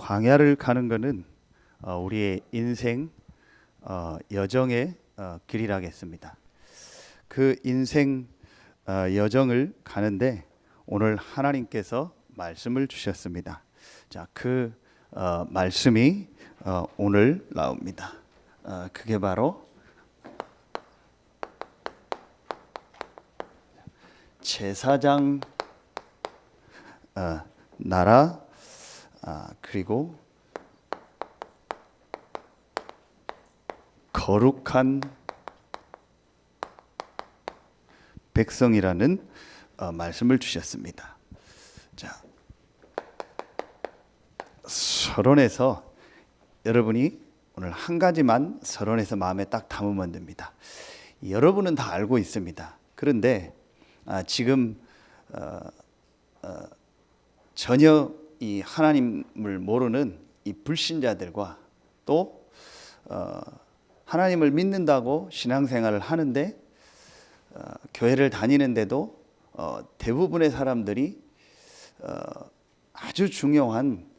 광야를 가는 것은 우리의 인생 여정의 길이라겠습니다. 그 인생 여정을 가는데 오늘 하나님께서 말씀을 주셨습니다. 자, 그 말씀이 오늘 나옵니다. 그게 바로 제사장 나라 그리고 거룩한 백성이라는 말씀을 주셨습니다. 자, 서론에서 여러분이 오늘 한 가지만 서론에서 마음에 딱 담으면 됩니다. 여러분은 다 알고 있습니다. 그런데 지금 전혀 이 하나님을 모르는 이 불신자들과 또 하나님을 믿는다고 신앙생활을 하는데 교회를 다니는데도 대부분의 사람들이 아주 중요한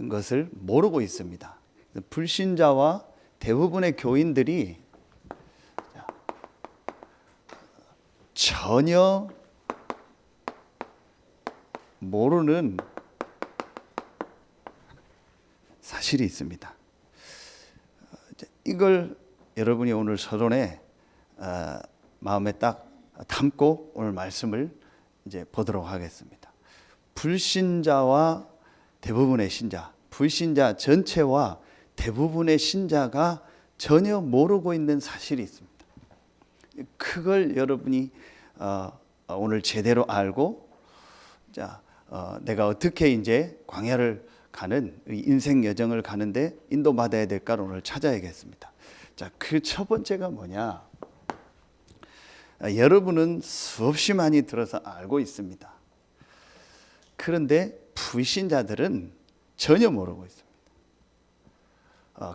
것을 모르고 있습니다. 불신자와 대부분의 교인들이 전혀 모르는 사실이 있습니다. 이걸 여러분이 오늘 서론에 마음에 딱 담고 오늘 말씀을 이제 보도록 하겠습니다. 불신자와 대부분의 신자, 불신자 전체와 대부분의 신자가 전혀 모르고 있는 사실이 있습니다. 그걸 여러분이 오늘 제대로 알고, 자, 내가 어떻게 이제 광야를 가는 인생 여정을 가는데 인도받아야 될까를 오늘 찾아야겠습니다. 자, 그 첫 번째가 뭐냐? 여러분은 수없이 많이 들어서 알고 있습니다. 그런데 불신자들은 전혀 모르고 있습니다.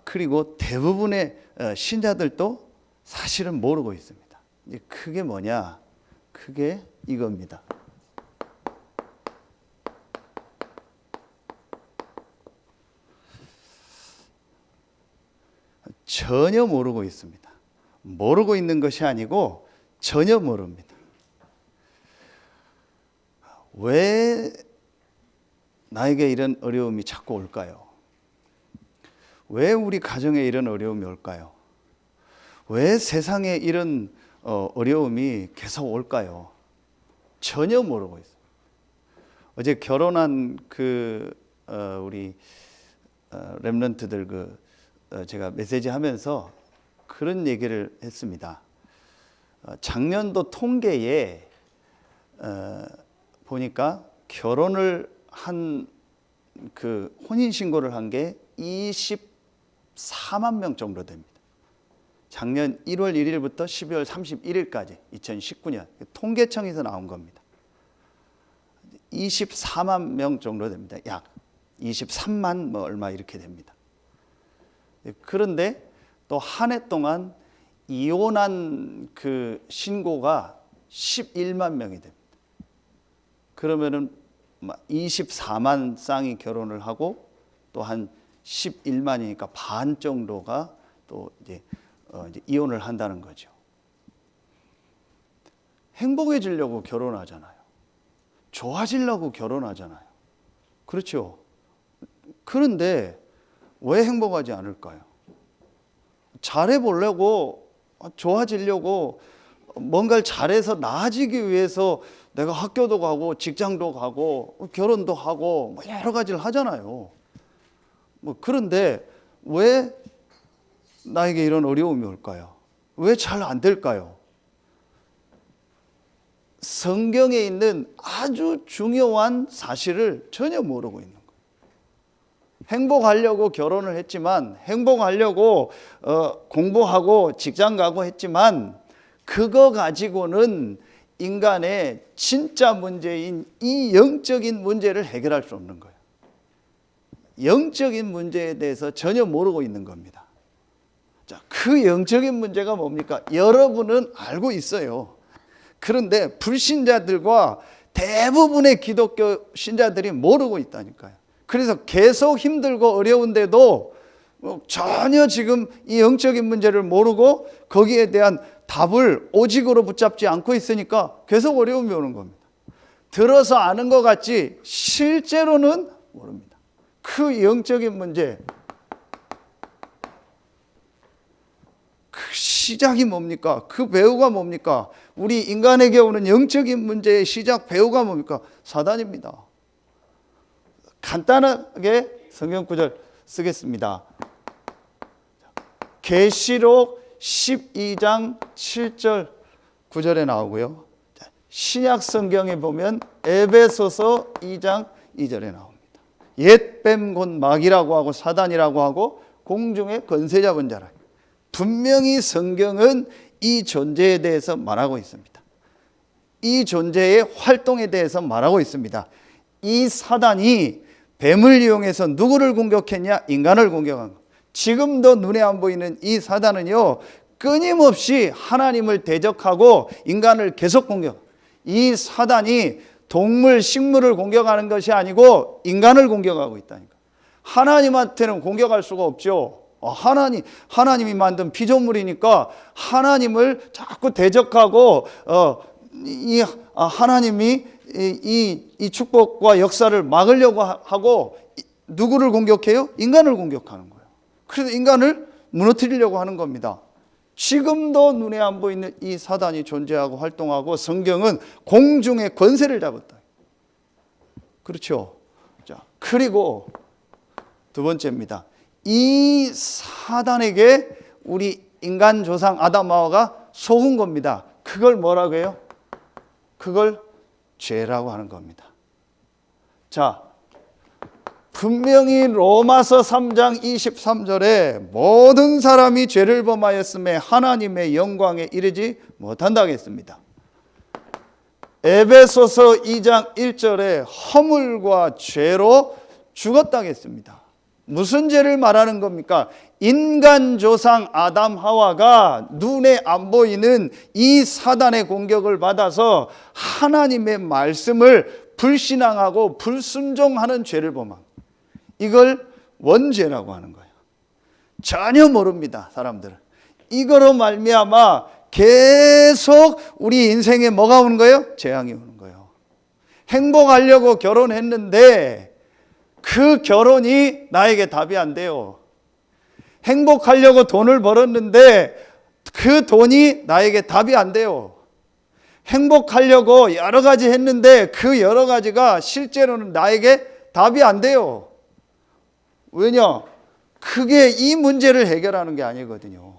그리고 대부분의 신자들도 사실은 모르고 있습니다. 그게 뭐냐? 그게 이겁니다. 전혀 모르고 있습니다. 모르고 있는 것이 아니고 전혀 모릅니다. 왜 나에게 이런 어려움이 자꾸 올까요? 왜 우리 가정에 이런 어려움이 올까요? 왜 세상에 이런 어려움이 계속 올까요? 전혀 모르고 있어요. 어제 결혼한 우리 렘넌트들 제가 메시지 하면서 그런 얘기를 했습니다. 작년도 통계에 보니까 결혼을 한 혼인 신고를 한 게 24만 명 정도 됩니다. 작년 1월 1일부터 12월 31일까지 2019년 통계청에서 나온 겁니다. 24만 명 정도 됩니다. 약 23만 얼마 이렇게 됩니다. 그런데 또 한 해 동안 이혼한 신고가 11만 명이 됩니다. 그러면은 24만 쌍이 결혼을 하고 또 한 11만이니까 반 정도가 또 이제 이혼을 한다는 거죠. 행복해지려고 결혼하잖아요. 좋아지려고 결혼하잖아요. 그렇죠? 그런데 왜 행복하지 않을까요? 잘해보려고, 좋아지려고, 뭔가를 잘해서 나아지기 위해서 내가 학교도 가고 직장도 가고 결혼도 하고 여러 가지를 하잖아요. 그런데 왜 나에게 이런 어려움이 올까요? 왜 잘 안 될까요? 성경에 있는 아주 중요한 사실을 전혀 모르고 있는 거예요. 행복하려고 결혼을 했지만, 행복하려고 공부하고 직장 가고 했지만, 그거 가지고는 인간의 진짜 문제인 이 영적인 문제를 해결할 수 없는 거예요. 영적인 문제에 대해서 전혀 모르고 있는 겁니다. 자, 그 영적인 문제가 뭡니까? 여러분은 알고 있어요. 그런데 불신자들과 대부분의 기독교 신자들이 모르고 있다니까요. 그래서 계속 힘들고 어려운데도 전혀 지금 이 영적인 문제를 모르고 거기에 대한 답을 오직으로 붙잡지 않고 있으니까 계속 어려움이 오는 겁니다. 들어서 아는 것 같지 실제로는 모릅니다. 그 영적인 문제, 그 시작이 뭡니까? 그 배후가 뭡니까? 우리 인간에게 오는 영적인 문제의 시작 배후가 뭡니까? 사단입니다. 간단하게 성경 구절 쓰겠습니다. 계시록 12장 7절 9절에 나오고요. 신약 성경에 보면 에베소서 2장 2절에 나옵니다. 옛뱀 곧 마귀라고 하고 사단이라고 하고 공중의 권세 잡은 자라. 분명히 성경은 이 존재에 대해서 말하고 있습니다. 이 존재의 활동에 대해서 말하고 있습니다. 이 사단이 뱀을 이용해서 누구를 공격했냐? 인간을 공격한 것. 지금도 눈에 안 보이는 이 사단은요, 끊임없이 하나님을 대적하고 인간을 계속 공격. 이 사단이 동물, 식물을 공격하는 것이 아니고 인간을 공격하고 있다니까. 하나님한테는 공격할 수가 없죠. 하나님이 만든 피조물이니까 하나님을 자꾸 대적하고 하나님이 이 축복과 역사를 막으려고 하고 누구를 공격해요? 인간을 공격하는 거예요. 그래서 인간을 무너뜨리려고 하는 겁니다. 지금도 눈에 안 보이는 이 사단이 존재하고 활동하고 성경은 공중의 권세를 잡았다. 그렇죠? 자, 그리고 두 번째입니다. 이 사단에게 우리 인간 조상 아담 하와가 속은 겁니다. 그걸 뭐라고 해요? 그걸 죄라고 하는 겁니다. 자, 분명히 로마서 3장 23절에 모든 사람이 죄를 범하였음에 하나님의 영광에 이르지 못한다고 했습니다. 에베소서 2장 1절에 허물과 죄로 죽었다고 했습니다. 무슨 죄를 말하는 겁니까? 인간 조상 아담 하와가 눈에 안 보이는 이 사단의 공격을 받아서 하나님의 말씀을 불신앙하고 불순종하는 죄를 범한, 이걸 원죄라고 하는 거예요. 전혀 모릅니다, 사람들은. 이거로 말미암아 계속 우리 인생에 뭐가 오는 거예요? 재앙이 오는 거예요. 행복하려고 결혼했는데 그 결혼이 나에게 답이 안 돼요. 행복하려고 돈을 벌었는데 그 돈이 나에게 답이 안 돼요. 행복하려고 여러 가지 했는데 그 여러 가지가 실제로는 나에게 답이 안 돼요. 왜냐? 그게 이 문제를 해결하는 게 아니거든요.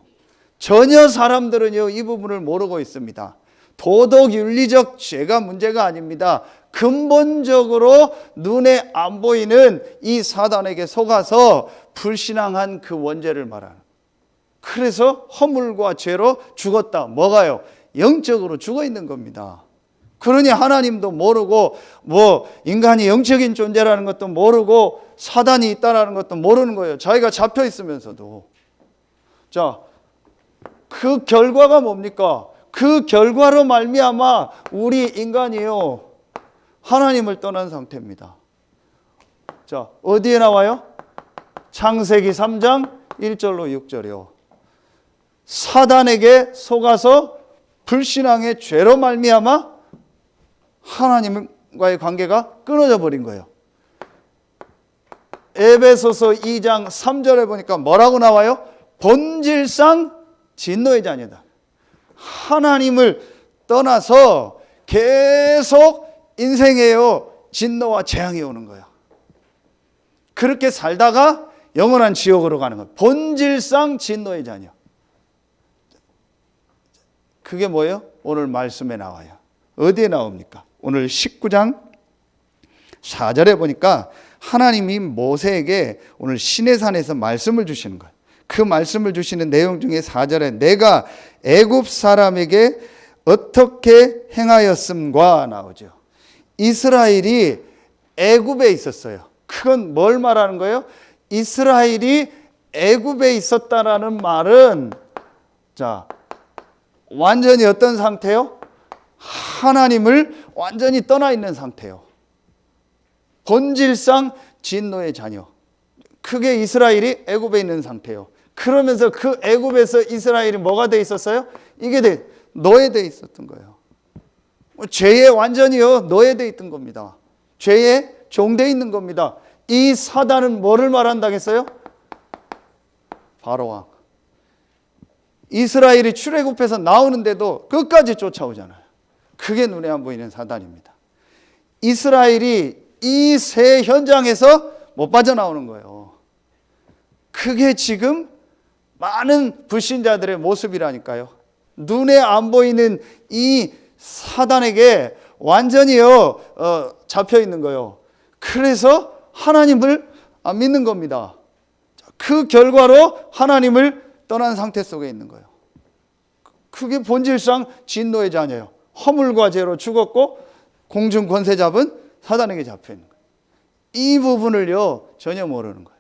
전혀 사람들은요, 이 부분을 모르고 있습니다. 도덕 윤리적 죄가 문제가 아닙니다. 근본적으로 눈에 안 보이는 이 사단에게 속아서 불신앙한 그 원죄를 말하는. 그래서 허물과 죄로 죽었다. 뭐가요? 영적으로 죽어 있는 겁니다. 그러니 하나님도 모르고 인간이 영적인 존재라는 것도 모르고 사단이 있다라는 것도 모르는 거예요. 자기가 잡혀 있으면서도. 자, 그 결과가 뭡니까? 그 결과로 말미암아 우리 인간이요, 하나님을 떠난 상태입니다. 자, 어디에 나와요? 창세기 3장 1절로 6절이요. 사단에게 속아서 불신앙의 죄로 말미암아 하나님과의 관계가 끊어져 버린 거예요. 에베소서 2장 3절에 보니까 뭐라고 나와요? 본질상 진노의 자녀다. 하나님을 떠나서 계속 인생에요, 진노와 재앙이 오는 거예요. 그렇게 살다가 영원한 지옥으로 가는 거예요. 본질상 진노의 자녀. 그게 뭐예요? 오늘 말씀에 나와요. 어디에 나옵니까? 오늘 19장 4절에 보니까 하나님이 모세에게 오늘 시내산에서 말씀을 주시는 거예요. 그 말씀을 주시는 내용 중에 4절에 내가 애굽 사람에게 어떻게 행하였음과 나오죠. 이스라엘이 애굽에 있었어요. 그건 뭘 말하는 거예요? 이스라엘이 애굽에 있었다라는 말은, 자, 완전히 어떤 상태요? 하나님을 완전히 떠나 있는 상태요. 본질상 진노의 자녀. 그게 이스라엘이 애굽에 있는 상태예요. 그러면서 그 애굽에서 이스라엘이 뭐가 돼 있었어요? 이게 노예돼 있었던 거예요. 죄에 완전히요 노예돼 있던 겁니다. 죄에 종돼 있는 겁니다. 이 사단은 뭐를 말한다겠어요? 바로왕. 이스라엘이 출애굽해서 나오는데도 끝까지 쫓아오잖아요. 그게 눈에 안 보이는 사단입니다. 이스라엘이 이 새 현장에서 못 빠져나오는 거예요. 그게 지금 많은 불신자들의 모습이라니까요. 눈에 안 보이는 이 사단에게 완전히요 잡혀 있는 거예요. 그래서 하나님을 안 믿는 겁니다. 그 결과로 하나님을 떠난 상태 속에 있는 거예요. 그게 본질상 진노의 자녀예요. 허물과 죄로 죽었고 공중 권세 잡은 사단에게 잡혀 있는 거예요. 이 부분을요 전혀 모르는 거예요.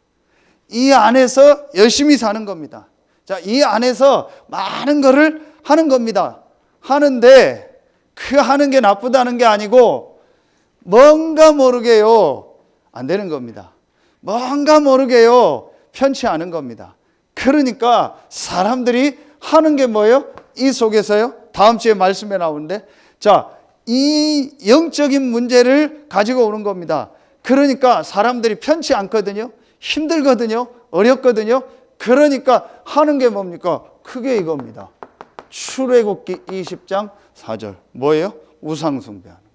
이 안에서 열심히 사는 겁니다. 자, 이 안에서 많은 거를 하는 겁니다. 하는데 그 하는 게 나쁘다는 게 아니고 뭔가 모르게요 안 되는 겁니다. 뭔가 모르게요 편치 않은 겁니다. 그러니까 사람들이 하는 게 뭐예요? 이 속에서요 다음 주에 말씀에 나오는데 자, 이 영적인 문제를 가지고 오는 겁니다. 그러니까 사람들이 편치 않거든요. 힘들거든요. 어렵거든요. 그러니까 하는 게 뭡니까? 그게 이겁니다. 출애굽기 20장 4절 뭐예요? 우상 숭배하는 거예요.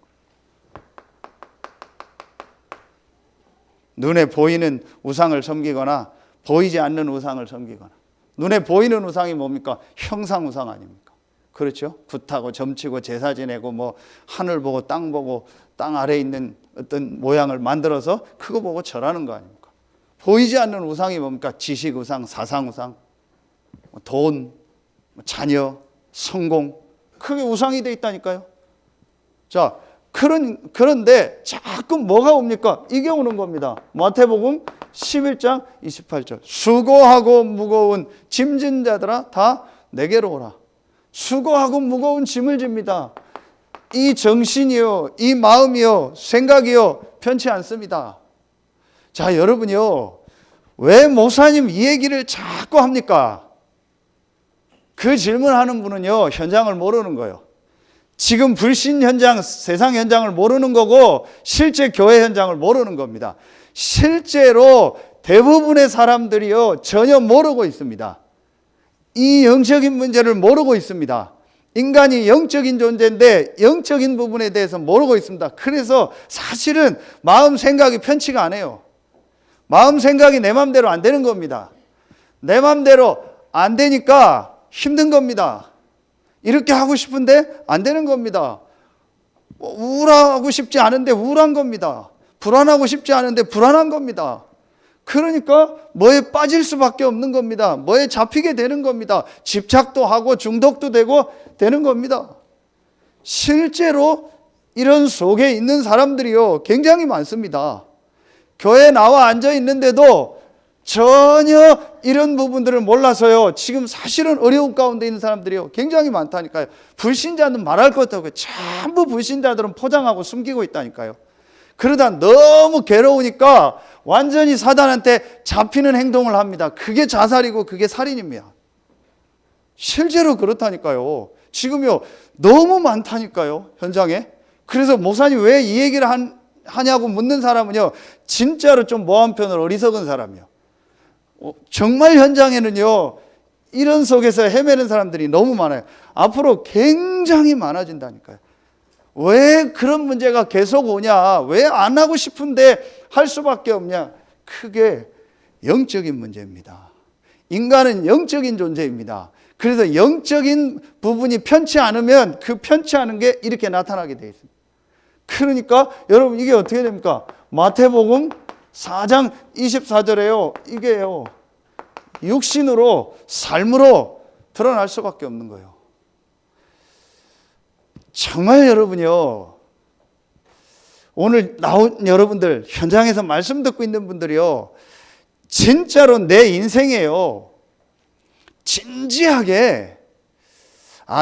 눈에 보이는 우상을 섬기거나 보이지 않는 우상을 섬기거나. 눈에 보이는 우상이 뭡니까? 형상 우상 아닙니까? 그렇죠? 굿하고 점치고 제사 지내고 뭐 하늘 보고 땅 아래에 있는 어떤 모양을 만들어서 그거 보고 절하는 거 아닙니까? 보이지 않는 우상이 뭡니까? 지식 우상, 사상 우상, 돈, 자녀, 성공, 그게 우상이 돼 있다니까요. 자, 그런데 자꾸 뭐가 옵니까? 이게 오는 겁니다. 마태복음 11장 28절 수고하고 무거운 짐진 자들아 다 내게로 오라. 수고하고 무거운 짐을 집니다. 이 정신이요, 이 마음이요, 생각이요 편치 않습니다. 자, 여러분요, 왜 목사님 이 얘기를 자꾸 합니까? 그 질문하는 분은요 현장을 모르는 거예요. 지금 불신 현장, 세상 현장을 모르는 거고 실제 교회 현장을 모르는 겁니다. 실제로 대부분의 사람들이요 전혀 모르고 있습니다. 이 영적인 문제를 모르고 있습니다. 인간이 영적인 존재인데 영적인 부분에 대해서 모르고 있습니다. 그래서 사실은 마음 생각이 편치가 않아요. 마음 생각이 내 맘대로 안 되는 겁니다. 내 맘대로 안 되니까 힘든 겁니다. 이렇게 하고 싶은데 안 되는 겁니다. 우울하고 싶지 않은데 우울한 겁니다. 불안하고 싶지 않은데 불안한 겁니다. 그러니까 뭐에 빠질 수밖에 없는 겁니다. 뭐에 잡히게 되는 겁니다. 집착도 하고 중독도 되고 되는 겁니다. 실제로 이런 속에 있는 사람들이요 굉장히 많습니다. 교회에 나와 앉아 있는데도 전혀 이런 부분들을 몰라서요 지금 사실은 어려운 가운데 있는 사람들이요 굉장히 많다니까요. 불신자는 말할 것도 없고 전부 불신자들은 포장하고 숨기고 있다니까요. 그러다 너무 괴로우니까 완전히 사단한테 잡히는 행동을 합니다. 그게 자살이고 그게 살인입니다. 실제로 그렇다니까요. 지금요 너무 많다니까요 현장에. 그래서 목사님 왜 이 얘기를 하냐고 묻는 사람은요 진짜로 좀 뭐 한편으로 어리석은 사람이요. 정말 현장에는요 이런 속에서 헤매는 사람들이 너무 많아요. 앞으로 굉장히 많아진다니까요. 왜 그런 문제가 계속 오냐, 왜 안 하고 싶은데 할 수밖에 없냐, 그게 영적인 문제입니다. 인간은 영적인 존재입니다. 그래서 영적인 부분이 편치 않으면 그 편치 않은 게 이렇게 나타나게 되어 있습니다. 그러니까 여러분 이게 어떻게 됩니까? 마태복음 4장 24절에요 이게요 육신으로 삶으로 드러날 수밖에 없는 거예요. 정말 여러분이요 오늘 나온 여러분들 현장에서 말씀 듣고 있는 분들이요 진짜로 내 인생에요 진지하게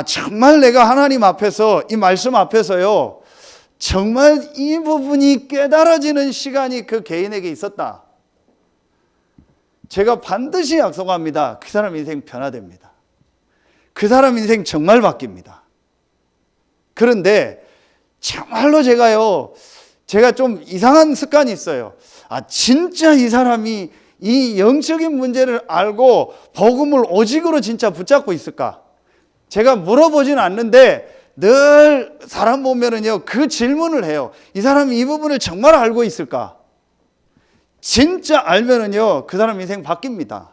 정말 내가 하나님 앞에서 이 말씀 앞에서요 정말 이 부분이 깨달아지는 시간이 그 개인에게 있었다. 제가 반드시 약속합니다. 그 사람 인생 변화됩니다. 그 사람 인생 정말 바뀝니다. 그런데 정말로 제가 좀 이상한 습관이 있어요. 진짜 이 사람이 이 영적인 문제를 알고 복음을 오직으로 진짜 붙잡고 있을까? 제가 물어보진 않는데 늘 사람 보면은요, 그 질문을 해요. 이 사람이 이 부분을 정말 알고 있을까? 진짜 알면은요, 그 사람 인생 바뀝니다.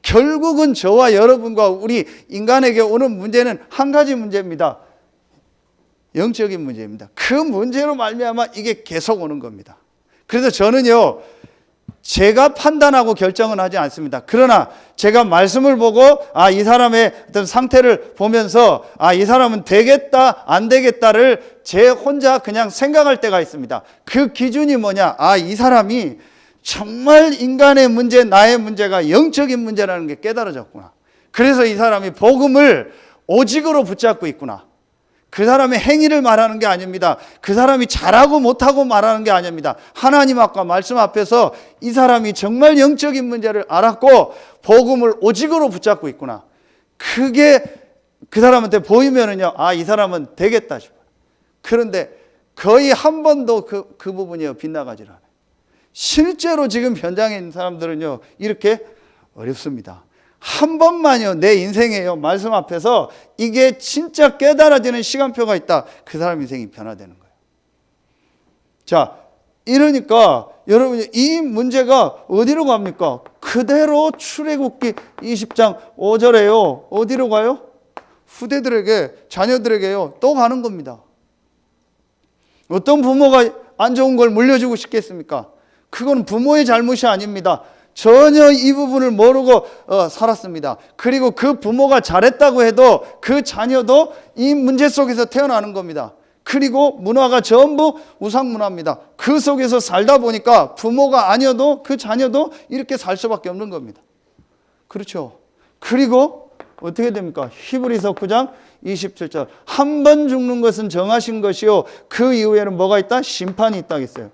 결국은 저와 여러분과 우리 인간에게 오는 문제는 한 가지 문제입니다. 영적인 문제입니다. 그 문제로 말미암아 이게 계속 오는 겁니다. 그래서 저는요, 제가 판단하고 결정은 하지 않습니다. 그러나 제가 말씀을 보고 이 사람의 어떤 상태를 보면서 이 사람은 되겠다 안 되겠다를 제 혼자 그냥 생각할 때가 있습니다. 그 기준이 뭐냐? 이 사람이 정말 인간의 문제, 나의 문제가 영적인 문제라는 게 깨달아졌구나. 그래서 이 사람이 복음을 오직으로 붙잡고 있구나. 그 사람의 행위를 말하는 게 아닙니다. 그 사람이 잘하고 못하고 말하는 게 아닙니다. 하나님 앞과 말씀 앞에서 이 사람이 정말 영적인 문제를 알았고 복음을 오직으로 붙잡고 있구나. 그게 그 사람한테 보이면은요, 이 사람은 되겠다 싶어요. 그런데 거의 한 번도 그 부분이 빗나가질 않아요. 실제로 지금 현장에 있는 사람들은요, 이렇게 어렵습니다. 한 번만요, 내 인생에요, 말씀 앞에서 이게 진짜 깨달아지는 시간표가 있다. 그 사람 인생이 변화되는 거예요. 자, 이러니까 여러분, 이 문제가 어디로 갑니까? 그대로 출애굽기 20장 5절에요. 어디로 가요? 후대들에게, 자녀들에게요, 또 가는 겁니다. 어떤 부모가 안 좋은 걸 물려주고 싶겠습니까? 그건 부모의 잘못이 아닙니다. 전혀 이 부분을 모르고 살았습니다. 그리고 그 부모가 잘했다고 해도 그 자녀도 이 문제 속에서 태어나는 겁니다. 그리고 문화가 전부 우상 문화입니다. 그 속에서 살다 보니까 부모가 아니어도 그 자녀도 이렇게 살 수밖에 없는 겁니다. 그렇죠. 그리고 어떻게 됩니까? 히브리서 9장 27절. 한 번 죽는 것은 정하신 것이요, 그 이후에는 뭐가 있다? 심판이 있다 했어요.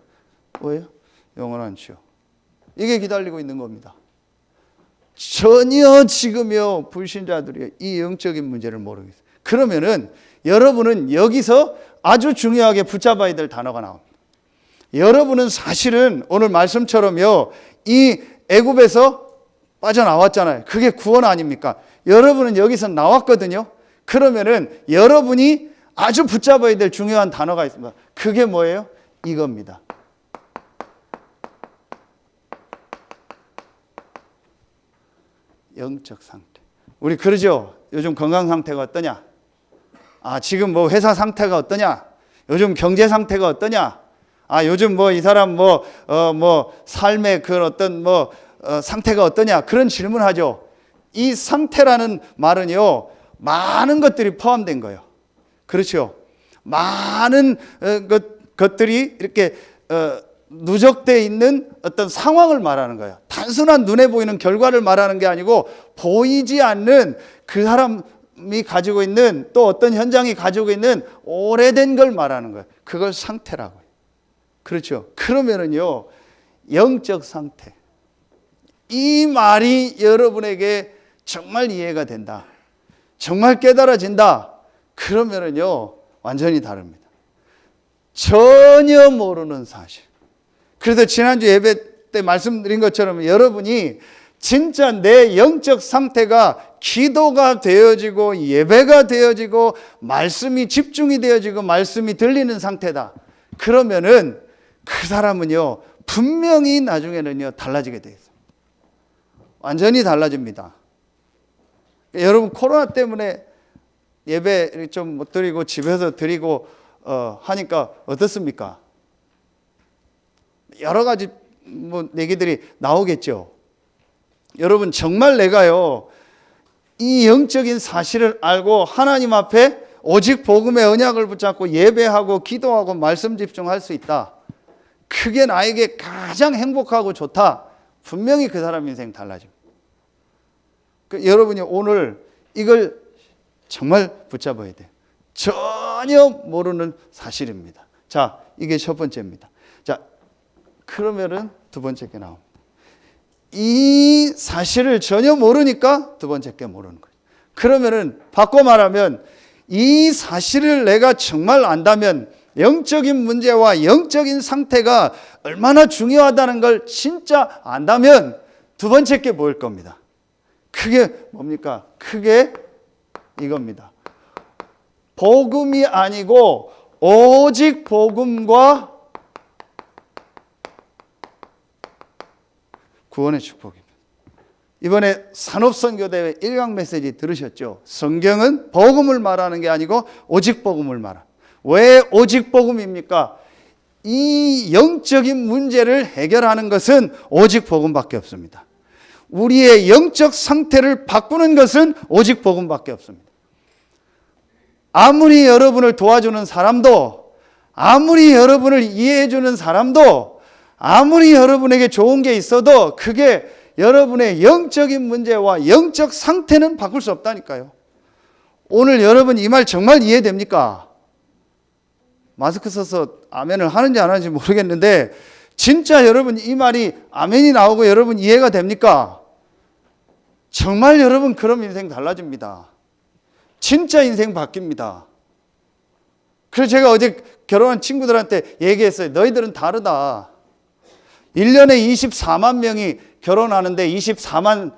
뭐예요? 영원한 지옥. 이게 기다리고 있는 겁니다. 전혀 지금요, 불신자들이 이 영적인 문제를 모르겠어요. 그러면은 여러분은 여기서 아주 중요하게 붙잡아야 될 단어가 나옵니다. 여러분은 사실은 오늘 말씀처럼요, 이 애굽에서 빠져나왔잖아요. 그게 구원 아닙니까? 여러분은 여기서 나왔거든요. 그러면은 여러분이 아주 붙잡아야 될 중요한 단어가 있습니다. 그게 뭐예요? 이겁니다. 영적 상태. 우리 그러죠? 요즘 건강 상태가 어떠냐? 지금 뭐 회사 상태가 어떠냐? 요즘 경제 상태가 어떠냐? 요즘 뭐 이 사람 삶의 그 어떤 상태가 어떠냐? 그런 질문하죠. 이 상태라는 말은요, 많은 것들이 포함된 거예요. 그렇죠? 많은 것들이 이렇게 누적되어 있는 어떤 상황을 말하는 거예요. 단순한 눈에 보이는 결과를 말하는 게 아니고 보이지 않는 그 사람이 가지고 있는, 또 어떤 현장이 가지고 있는 오래된 걸 말하는 거예요. 그걸 상태라고 해요. 그렇죠? 그러면은요, 영적 상태, 이 말이 여러분에게 정말 이해가 된다, 정말 깨달아진다, 그러면은요, 완전히 다릅니다. 전혀 모르는 사실. 그래서 지난주 예배 때 말씀드린 것처럼 여러분이 진짜 내 영적 상태가 기도가 되어지고 예배가 되어지고 말씀이 집중이 되어지고 말씀이 들리는 상태다. 그러면은 그 사람은요, 분명히 나중에는요, 달라지게 되어 있습니다. 완전히 달라집니다. 여러분, 코로나 때문에 예배 좀 못 드리고 집에서 드리고 하니까 어떻습니까? 여러 가지 얘기들이 나오겠죠. 여러분, 정말 내가요, 이 영적인 사실을 알고 하나님 앞에 오직 복음의 언약을 붙잡고 예배하고 기도하고 말씀 집중할 수 있다. 그게 나에게 가장 행복하고 좋다. 분명히 그 사람 인생 달라집니다. 여러분이 오늘 이걸 정말 붙잡아야 돼요. 전혀 전혀 모르는 사실입니다. 자, 이게 첫 번째입니다. 자, 그러면은 두 번째 게 나옵니다. 이 사실을 전혀 모르니까 두 번째 게 모르는 거예요. 그러면은 바꿔 말하면 이 사실을 내가 정말 안다면 영적인 문제와 영적인 상태가 얼마나 중요하다는 걸 진짜 안다면 두 번째 게 뭐일 겁니다. 그게 뭡니까? 그게 이겁니다. 복음이 아니고 오직 복음과 구원의 축복입니다. 이번에 산업선교대회 1강 메시지 들으셨죠? 성경은 복음을 말하는 게 아니고 오직 복음을 말합니다. 왜 오직 복음입니까? 이 영적인 문제를 해결하는 것은 오직 복음밖에 없습니다. 우리의 영적 상태를 바꾸는 것은 오직 복음밖에 없습니다. 아무리 여러분을 도와주는 사람도, 아무리 여러분을 이해해주는 사람도, 아무리 여러분에게 좋은 게 있어도 그게 여러분의 영적인 문제와 영적 상태는 바꿀 수 없다니까요. 오늘 여러분 이 말 정말 이해됩니까? 마스크 써서 아멘을 하는지 안 하는지 모르겠는데 진짜 여러분 이 말이 아멘이 나오고 여러분 이해가 됩니까? 정말 여러분 그럼 인생 달라집니다. 진짜 인생 바뀝니다. 그래서 제가 어제 결혼한 친구들한테 얘기했어요. 너희들은 다르다. 1년에 24만 명이 결혼하는데 24만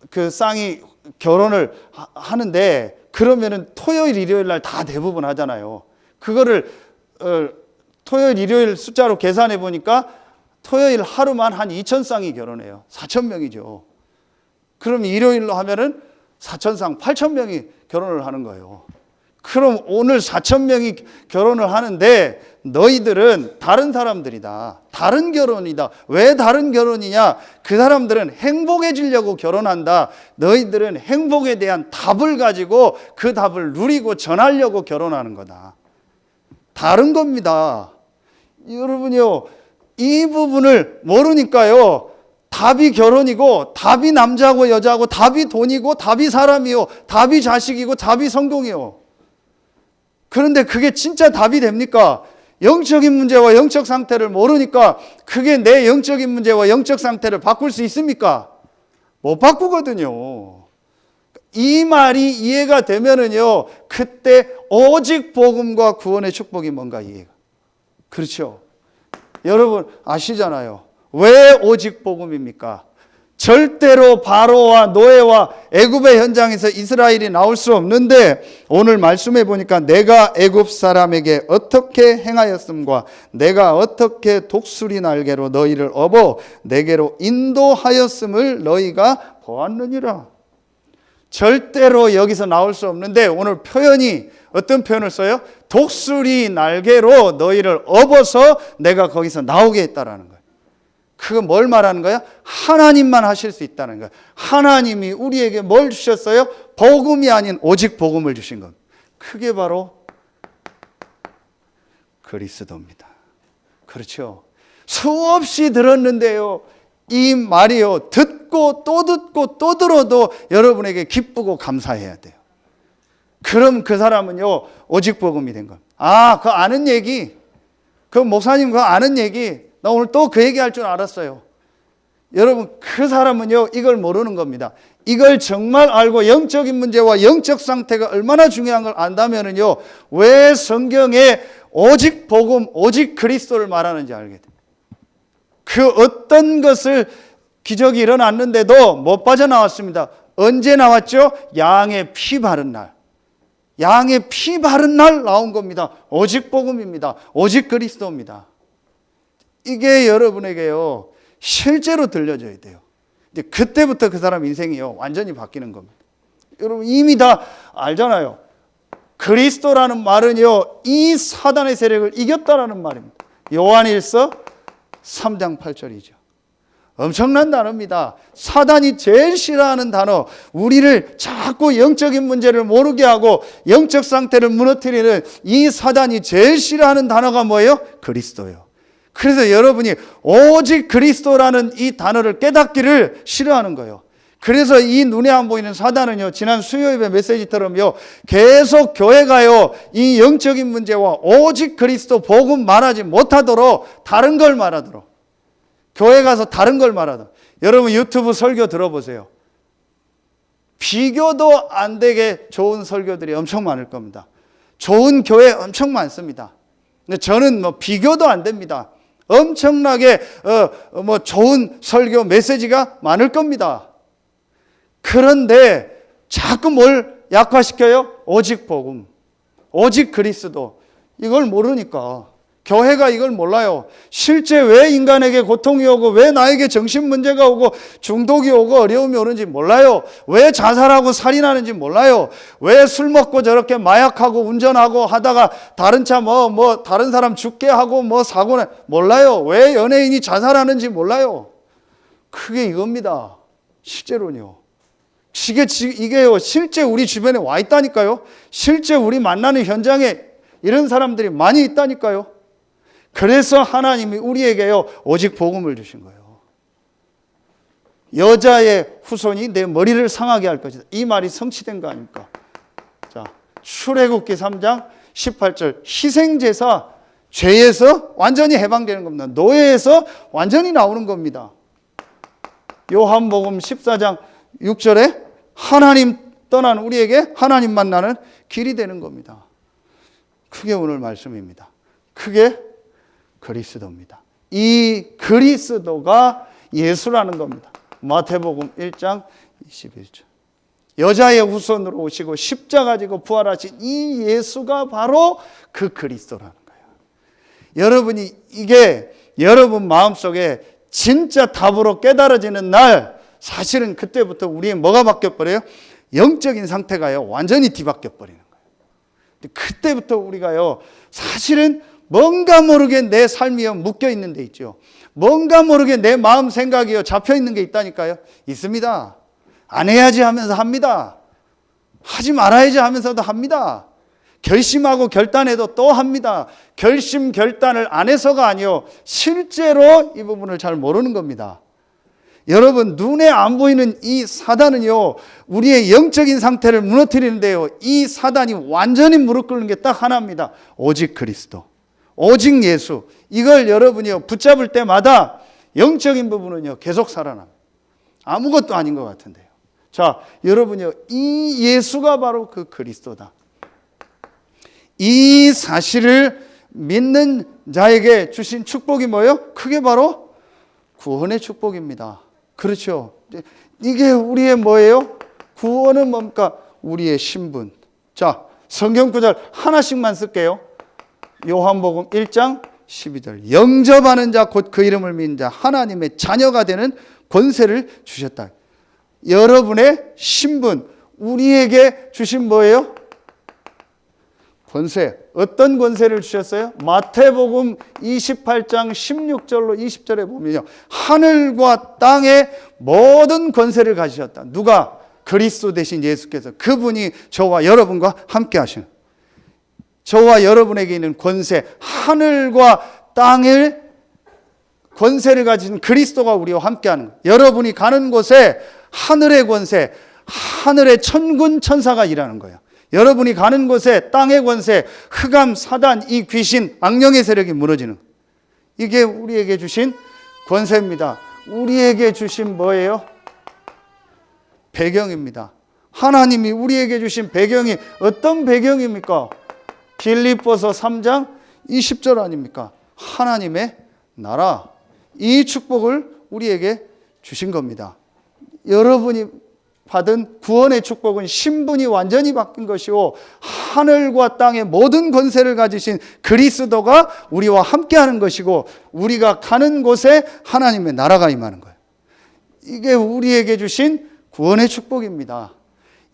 그 쌍이 결혼을 하는데 그러면은 토요일 일요일 날 다 대부분 하잖아요. 그거를 토요일 일요일 숫자로 계산해 보니까 토요일 하루만 한 2천 쌍이 결혼해요. 4천 명이죠. 그럼 일요일로 하면은 4천 쌍 8천 명이 결혼을 하는 거예요. 그럼 오늘 4천 명이 결혼을 하는데 너희들은 다른 사람들이다. 다른 결혼이다. 왜 다른 결혼이냐? 그 사람들은 행복해지려고 결혼한다. 너희들은 행복에 대한 답을 가지고 그 답을 누리고 전하려고 결혼하는 거다. 다른 겁니다. 여러분요, 이 부분을 모르니까요. 답이 결혼이고 답이 남자고 여자고 답이 돈이고 답이 사람이요. 답이 자식이고 답이 성공이요. 그런데 그게 진짜 답이 됩니까? 영적인 문제와 영적 상태를 모르니까 그게 내 영적인 문제와 영적 상태를 바꿀 수 있습니까? 못 바꾸거든요. 이 말이 이해가 되면은요, 그때 오직 복음과 구원의 축복이 뭔가 이해가. 그렇죠? 여러분 아시잖아요. 왜 오직 복음입니까? 절대로 바로와 노예와 애굽의 현장에서 이스라엘이 나올 수 없는데 오늘 말씀해 보니까 내가 애굽 사람에게 어떻게 행하였음과 내가 어떻게 독수리 날개로 너희를 업어 내게로 인도하였음을 너희가 보았느니라. 절대로 여기서 나올 수 없는데 오늘 표현이 어떤 표현을 써요? 독수리 날개로 너희를 업어서 내가 거기서 나오게 했다라는 거예요. 그거 뭘 말하는 거야? 하나님만 하실 수 있다는 거야. 하나님이 우리에게 뭘 주셨어요? 복음이 아닌 오직 복음을 주신 겁니다. 그게 바로 그리스도입니다. 그렇죠? 수없이 들었는데요. 이 말이요. 듣고 또 들어도 여러분에게 기쁘고 감사해야 돼요. 그럼 그 사람은요. 오직 복음이 된 겁니다. 아, 그 아는 얘기. 그 목사님 그 아는 얘기. 나 오늘 또 그 얘기 할 줄 알았어요. 여러분 그 사람은요 이걸 모르는 겁니다. 이걸 정말 알고 영적인 문제와 영적 상태가 얼마나 중요한 걸 안다면은요 왜 성경에 오직 복음 오직 그리스도를 말하는지 알게 돼요. 그 어떤 것을 기적이 일어났는데도 못 빠져나왔습니다. 언제 나왔죠? 양의 피 바른 날. 양의 피 바른 날 나온 겁니다. 오직 복음입니다. 오직 그리스도입니다. 이게 여러분에게요 실제로 들려줘야 돼요. 이제 그때부터 그 사람 인생이요 완전히 바뀌는 겁니다. 여러분 이미 다 알잖아요. 그리스도라는 말은요 이 사단의 세력을 이겼다라는 말입니다. 요한일서 3장 8절이죠. 엄청난 단어입니다. 사단이 제일 싫어하는 단어, 우리를 자꾸 영적인 문제를 모르게 하고 영적 상태를 무너뜨리는 이 사단이 제일 싫어하는 단어가 뭐예요? 그리스도예요. 그래서 여러분이 오직 그리스도라는 이 단어를 깨닫기를 싫어하는 거예요. 그래서 이 눈에 안 보이는 사단은요, 지난 수요일의 메시지처럼요, 계속 교회가요, 이 영적인 문제와 오직 그리스도 복음 말하지 못하도록 다른 걸 말하도록, 교회 가서 다른 걸 말하도록. 여러분 유튜브 설교 들어보세요. 비교도 안 되게 좋은 설교들이 엄청 많을 겁니다. 좋은 교회 엄청 많습니다. 근데 저는 비교도 안 됩니다. 엄청나게 좋은 설교 메시지가 많을 겁니다. 그런데 자꾸 뭘 약화시켜요? 오직 복음, 오직 그리스도. 이걸 모르니까. 교회가 이걸 몰라요. 실제 왜 인간에게 고통이 오고 왜 나에게 정신 문제가 오고 중독이 오고 어려움이 오는지 몰라요. 왜 자살하고 살인하는지 몰라요. 왜 술 먹고 저렇게 마약하고 운전하고 하다가 다른 차 다른 사람 죽게 하고 사고는 몰라요. 왜 연예인이 자살하는지 몰라요. 그게 이겁니다. 실제로는요. 이게요, 실제 우리 주변에 와 있다니까요. 실제 우리 만나는 현장에 이런 사람들이 많이 있다니까요. 그래서 하나님이 우리에게요, 오직 복음을 주신 거예요. 여자의 후손이 내 머리를 상하게 할 것이다. 이 말이 성취된 거 아닙니까? 자, 출애굽기 3장 18절. 희생제사, 죄에서 완전히 해방되는 겁니다. 노예에서 완전히 나오는 겁니다. 요한복음 14장 6절에 하나님 떠난 우리에게 하나님 만나는 길이 되는 겁니다. 그게 오늘 말씀입니다. 그게 그리스도입니다. 이 그리스도가 예수라는 겁니다. 마태복음 1장 21절. 여자의 후손으로 오시고 십자가 지고 부활하신 이 예수가 바로 그 그리스도라는 거예요. 여러분이 이게 여러분 마음속에 진짜 답으로 깨달아지는 날, 사실은 그때부터 우리의 뭐가 바뀌어버려요? 영적인 상태가요, 완전히 뒤바뀌어 버리는 거예요. 그때부터 우리가요, 사실은 뭔가 모르게 내 삶이요 묶여 있는 데 있죠. 뭔가 모르게 내 마음 생각이요 잡혀 있는 게 있다니까요. 있습니다. 안 해야지 하면서 합니다. 하지 말아야지 하면서도 합니다. 결심하고 결단해도 또 합니다. 결심 결단을 안 해서가 아니요, 실제로 이 부분을 잘 모르는 겁니다. 여러분, 눈에 안 보이는 이 사단은요, 우리의 영적인 상태를 무너뜨리는데요, 이 사단이 완전히 무릎 꿇는 게 딱 하나입니다. 오직 그리스도, 오직 예수. 이걸 여러분이요 붙잡을 때마다 영적인 부분은요 계속 살아납니다. 아무것도 아닌 것 같은데요. 자, 여러분이요, 이 예수가 바로 그 그리스도다. 이 사실을 믿는 자에게 주신 축복이 뭐예요? 그게 바로 구원의 축복입니다. 그렇죠. 이게 우리의 뭐예요? 구원은 뭡니까? 우리의 신분. 자, 성경 구절 하나씩만 쓸게요. 요한복음 1장 12절. 영접하는 자 곧 그 이름을 믿는 자 하나님의 자녀가 되는 권세를 주셨다. 여러분의 신분, 우리에게 주신 뭐예요? 권세. 어떤 권세를 주셨어요? 마태복음 28장 16절로 20절에 보면요, 하늘과 땅의 모든 권세를 가지셨다. 누가? 그리스도 대신 예수께서. 그분이 저와 여러분과 함께 하시는, 저와 여러분에게 있는 권세, 하늘과 땅을 권세를 가진 그리스도가 우리와 함께하는 거예요. 여러분이 가는 곳에 하늘의 권세, 하늘의 천군 천사가 일하는 거예요. 여러분이 가는 곳에 땅의 권세, 흑암, 사단, 이 귀신, 악령의 세력이 무너지는 거예요. 이게 우리에게 주신 권세입니다. 우리에게 주신 뭐예요? 배경입니다. 하나님이 우리에게 주신 배경이 어떤 배경입니까? 빌립보서 3장 20절 아닙니까? 하나님의 나라. 이 축복을 우리에게 주신 겁니다. 여러분이 받은 구원의 축복은 신분이 완전히 바뀐 것이고, 하늘과 땅의 모든 권세를 가지신 그리스도가 우리와 함께하는 것이고, 우리가 가는 곳에 하나님의 나라가 임하는 거예요. 이게 우리에게 주신 구원의 축복입니다.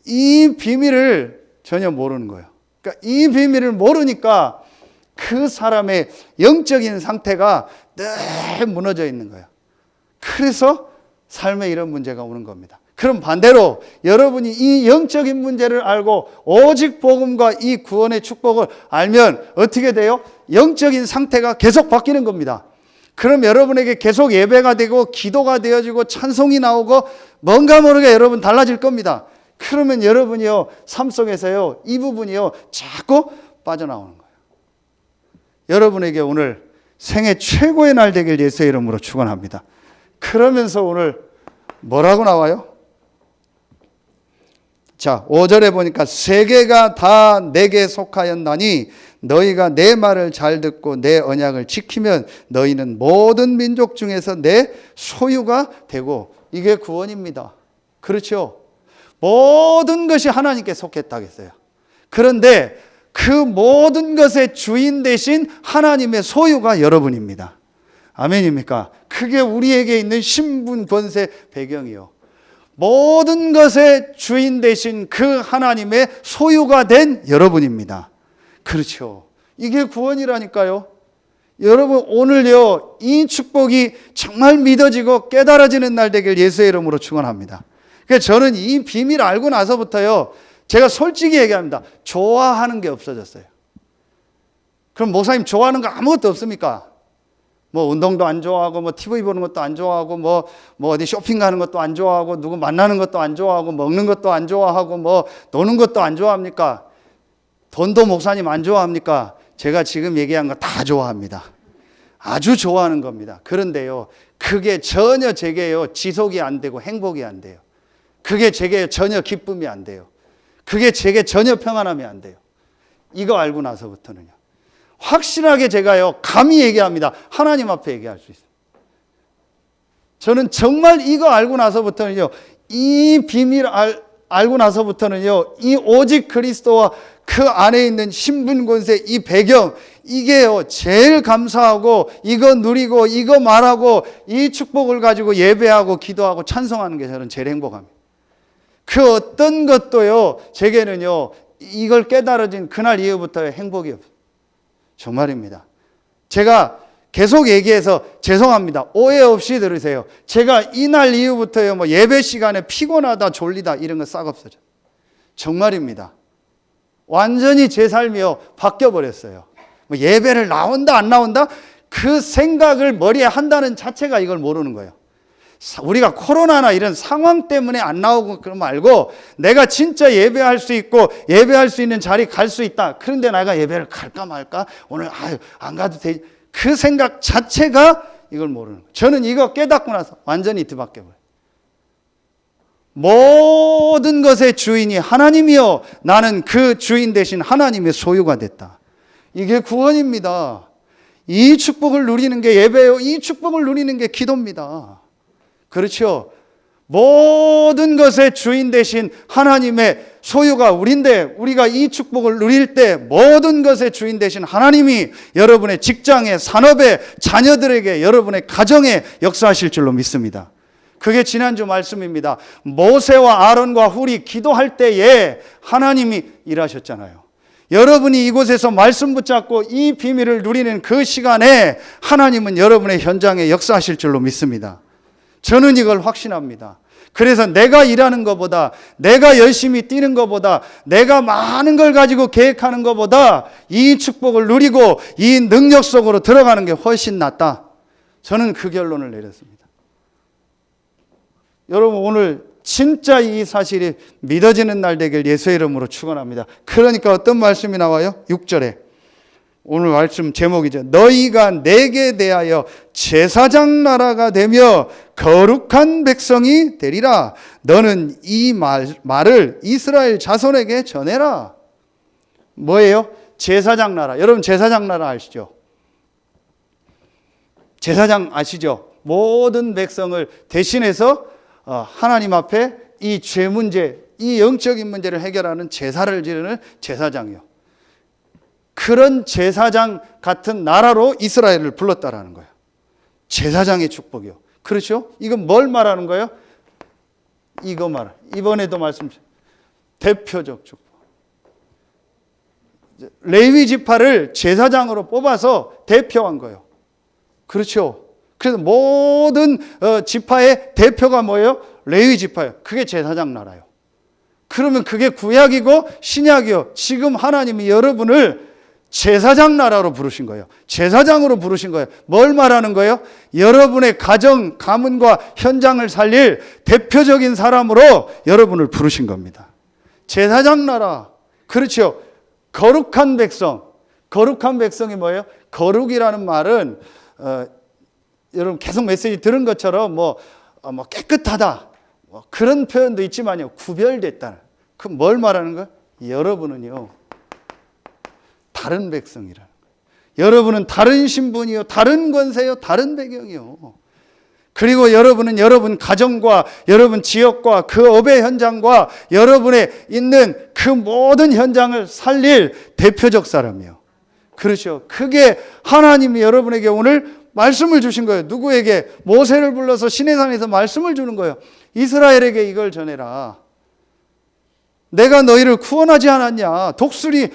이 비밀을 전혀 모르는 거예요. 그러니까 이 비밀을 모르니까 그 사람의 영적인 상태가 늘 무너져 있는 거예요. 그래서 삶에 이런 문제가 오는 겁니다. 그럼 반대로 여러분이 이 영적인 문제를 알고 오직 복음과 이 구원의 축복을 알면 어떻게 돼요? 영적인 상태가 계속 바뀌는 겁니다. 그럼 여러분에게 계속 예배가 되고 기도가 되어지고 찬송이 나오고 뭔가 모르게 여러분 달라질 겁니다. 그러면 여러분이요, 삶 속에서요, 이 부분이요, 자꾸 빠져나오는 거예요. 여러분에게 오늘 생애 최고의 날 되길 예수의 이름으로 축원합니다. 그러면서 오늘 뭐라고 나와요? 자, 5절에 보니까 세계가 다 내게 속하였나니 너희가 내 말을 잘 듣고 내 언약을 지키면 너희는 모든 민족 중에서 내 소유가 되고, 이게 구원입니다. 그렇죠? 모든 것이 하나님께 속했다고 했어요. 그런데 그 모든 것의 주인 대신 하나님의 소유가 여러분입니다. 아멘입니까? 그게 우리에게 있는 신분, 권세, 배경이요. 모든 것의 주인 대신 그 하나님의 소유가 된 여러분입니다. 그렇죠. 이게 구원이라니까요. 여러분, 오늘요, 이 축복이 정말 믿어지고 깨달아지는 날 되길 예수의 이름으로 축원합니다. 그래서 저는 이 비밀 알고 나서부터요, 제가 솔직히 얘기합니다. 좋아하는 게 없어졌어요. 그럼 목사님 좋아하는 거 아무것도 없습니까? 뭐 운동도 안 좋아하고, 뭐 TV 보는 것도 안 좋아하고, 뭐 어디 쇼핑 가는 것도 안 좋아하고, 누구 만나는 것도 안 좋아하고, 먹는 것도 안 좋아하고, 뭐 노는 것도 안 좋아합니까? 돈도 목사님 안 좋아합니까? 제가 지금 얘기한 거 다 좋아합니다. 아주 좋아하는 겁니다. 그런데요, 그게 전혀 제게요, 지속이 안 되고 행복이 안 돼요. 그게 제게 전혀 기쁨이 안 돼요. 그게 제게 전혀 평안함이 안 돼요. 이거 알고 나서부터는요, 확실하게 제가요, 감히 얘기합니다. 하나님 앞에 얘기할 수 있어요. 저는 정말 이거 알고 나서부터는요, 이 비밀 알고 나서부터는요, 이 오직 그리스도와 그 안에 있는 신분, 권세, 이 배경, 이게요, 제일 감사하고, 이거 누리고, 이거 말하고, 이 축복을 가지고 예배하고, 기도하고, 찬송하는 게 저는 제일 행복합니다. 그 어떤 것도요, 제게는요, 이걸 깨달아진 그날 이후부터 행복이 없어요. 정말입니다. 제가 계속 얘기해서 죄송합니다. 오해 없이 들으세요. 제가 이날 이후부터요, 뭐 예배 시간에 피곤하다, 졸리다, 이런 거 싹 없어져. 정말입니다. 완전히 제 삶이요, 바뀌어버렸어요. 뭐 예배를 나온다, 안 나온다? 그 생각을 머리에 한다는 자체가 이걸 모르는 거예요. 우리가 코로나나 이런 상황 때문에 안 나오고 그런 말고, 내가 진짜 예배할 수 있고 예배할 수 있는 자리 갈 수 있다. 그런데 내가 예배를 갈까 말까? 오늘 안 가도 돼. 그 생각 자체가 이걸 모르는 거예요. 저는 이거 깨닫고 나서 완전히 뒤바뀌어 버려요. 모든 것의 주인이 하나님이요, 나는 그 주인 대신 하나님의 소유가 됐다. 이게 구원입니다. 이 축복을 누리는 게 예배요, 이 축복을 누리는 게 기도입니다. 그렇죠? 모든 것의 주인 대신 하나님의 소유가 우리인데, 우리가 이 축복을 누릴 때 모든 것의 주인 대신 하나님이 여러분의 직장에, 산업에, 자녀들에게, 여러분의 가정에 역사하실 줄로 믿습니다. 그게 지난주 말씀입니다. 모세와 아론과 훌이 기도할 때에 하나님이 일하셨잖아요. 여러분이 이곳에서 말씀 붙잡고 이 비밀을 누리는 그 시간에 하나님은 여러분의 현장에 역사하실 줄로 믿습니다. 저는 이걸 확신합니다. 그래서 내가 일하는 것보다, 내가 열심히 뛰는 것보다, 내가 많은 걸 가지고 계획하는 것보다 이 축복을 누리고 이 능력 속으로 들어가는 게 훨씬 낫다. 저는 그 결론을 내렸습니다. 여러분, 오늘 진짜 이 사실이 믿어지는 날 되길 예수의 이름으로 축원합니다. 그러니까 어떤 말씀이 나와요? 6절에. 오늘 말씀 제목이죠. 너희가 내게 대하여 제사장 나라가 되며 거룩한 백성이 되리라. 너는 이 말을 이스라엘 자손에게 전해라. 뭐예요? 제사장 나라. 여러분 제사장 나라 아시죠? 제사장 아시죠? 모든 백성을 대신해서 하나님 앞에 이 죄 문제, 이 영적인 문제를 해결하는 제사를 지르는 제사장이요. 그런 제사장 같은 나라로 이스라엘을 불렀다라는 거예요. 제사장의 축복이요. 그렇죠? 이건 뭘 말하는 거예요? 이거 이번에도 대표적 축복. 레위 지파를 제사장으로 뽑아서 대표한 거예요. 그렇죠? 그래서 모든 지파의 대표가 뭐예요? 레위 지파예요. 그게 제사장 나라예요. 그러면 그게 구약이고 신약이요. 지금 하나님이 여러분을 제사장 나라로 부르신 거예요. 제사장으로 부르신 거예요. 뭘 말하는 거예요? 여러분의 가정, 가문과 현장을 살릴 대표적인 사람으로 여러분을 부르신 겁니다. 제사장 나라. 그렇죠. 거룩한 백성. 거룩한 백성이 뭐예요? 거룩이라는 말은 여러분 계속 메시지 들은 것처럼 뭐 깨끗하다 그런 표현도 있지만요, 구별됐다. 그럼 뭘 말하는 거예요? 여러분은요 다른 백성이라는 거예요. 여러분은 다른 신분이요, 다른 권세요, 다른 배경이요. 그리고 여러분은 여러분 가정과 여러분 지역과 그 업의 현장과 여러분의 있는 그 모든 현장을 살릴 대표적 사람이요. 그렇죠. 그게 하나님이 여러분에게 오늘 말씀을 주신 거예요. 누구에게? 모세를 불러서 시내산에서 말씀을 주는 거예요. 이스라엘에게 이걸 전해라. 내가 너희를 구원하지 않았냐? 독수리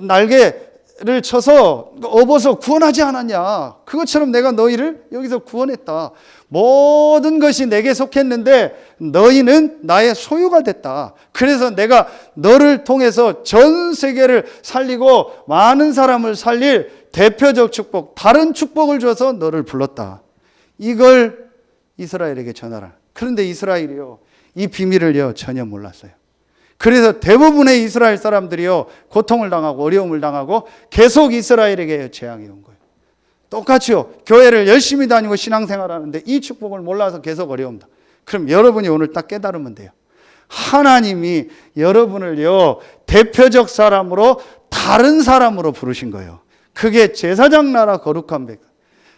날개를 쳐서 업어서 구원하지 않았냐? 그것처럼 내가 너희를 여기서 구원했다. 모든 것이 내게 속했는데 너희는 나의 소유가 됐다. 그래서 내가 너를 통해서 전 세계를 살리고 많은 사람을 살릴 대표적 축복, 다른 축복을 줘서 너를 불렀다. 이걸 이스라엘에게 전하라. 그런데 이스라엘이요, 이 비밀을요 전혀 몰랐어요. 그래서 대부분의 이스라엘 사람들이요 고통을 당하고 어려움을 당하고 계속 이스라엘에게 재앙이 온 거예요. 똑같이요, 교회를 열심히 다니고 신앙생활하는데 이 축복을 몰라서 계속 어려움다. 그럼 여러분이 오늘 딱 깨달으면 돼요. 하나님이 여러분을요 대표적 사람으로, 다른 사람으로 부르신 거예요. 그게 제사장 나라 거룩한 백성.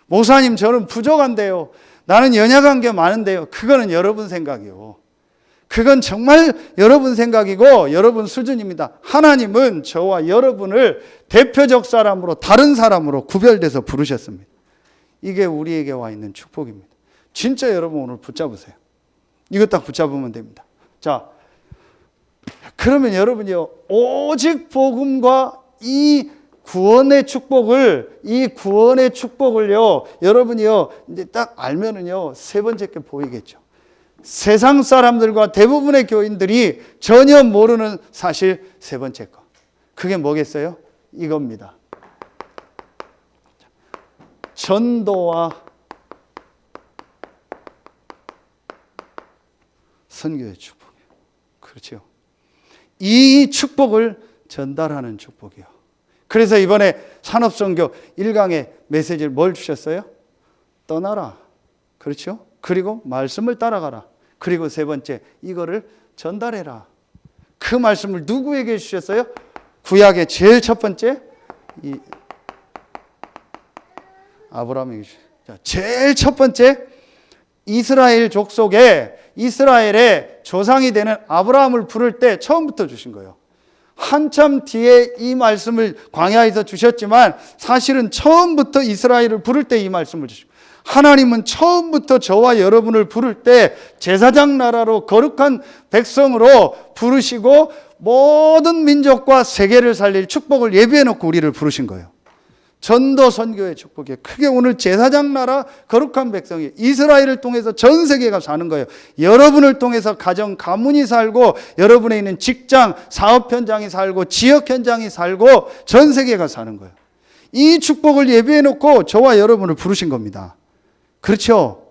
목사님 저는 부족한데요, 나는 연약한 게 많은데요. 그거는 여러분 생각이요. 그건 정말 여러분 생각이고 여러분 수준입니다. 하나님은 저와 여러분을 대표적 사람으로, 다른 사람으로 구별돼서 부르셨습니다. 이게 우리에게 와 있는 축복입니다. 진짜 여러분 오늘 붙잡으세요. 이거 딱 붙잡으면 됩니다. 자, 그러면 여러분이요 오직 복음과 이 구원의 축복을요 여러분이요 이제 딱 알면은요 세 번째 게 보이겠죠. 세상 사람들과 대부분의 교인들이 전혀 모르는 사실 세 번째 거. 그게 뭐겠어요? 이겁니다. 전도와 선교의 축복이에요. 그렇죠. 이 축복을 전달하는 축복이요. 그래서 이번에 산업선교 1강의 메시지를 뭘 주셨어요? 떠나라. 그렇죠? 그리고 말씀을 따라가라. 그리고 세 번째, 이거를 전달해라. 그 말씀을 누구에게 주셨어요? 구약의 제일 첫 번째, 아브라함에게 주셨어요. 제일 첫 번째, 이스라엘 족속에 이스라엘의 조상이 되는 아브라함을 부를 때 처음부터 주신 거예요. 한참 뒤에 이 말씀을 광야에서 주셨지만 사실은 처음부터 이스라엘을 부를 때 이 말씀을 주시고, 하나님은 처음부터 저와 여러분을 부를 때 제사장 나라로 거룩한 백성으로 부르시고 모든 민족과 세계를 살릴 축복을 예비해 놓고 우리를 부르신 거예요. 전도 선교의 축복이에요. 크게 오늘 제사장 나라 거룩한 백성이 이스라엘을 통해서 전 세계가 사는 거예요. 여러분을 통해서 가정, 가문이 살고 여러분에 있는 직장, 사업 현장이 살고 지역 현장이 살고 전 세계가 사는 거예요. 이 축복을 예비해 놓고 저와 여러분을 부르신 겁니다. 그렇죠?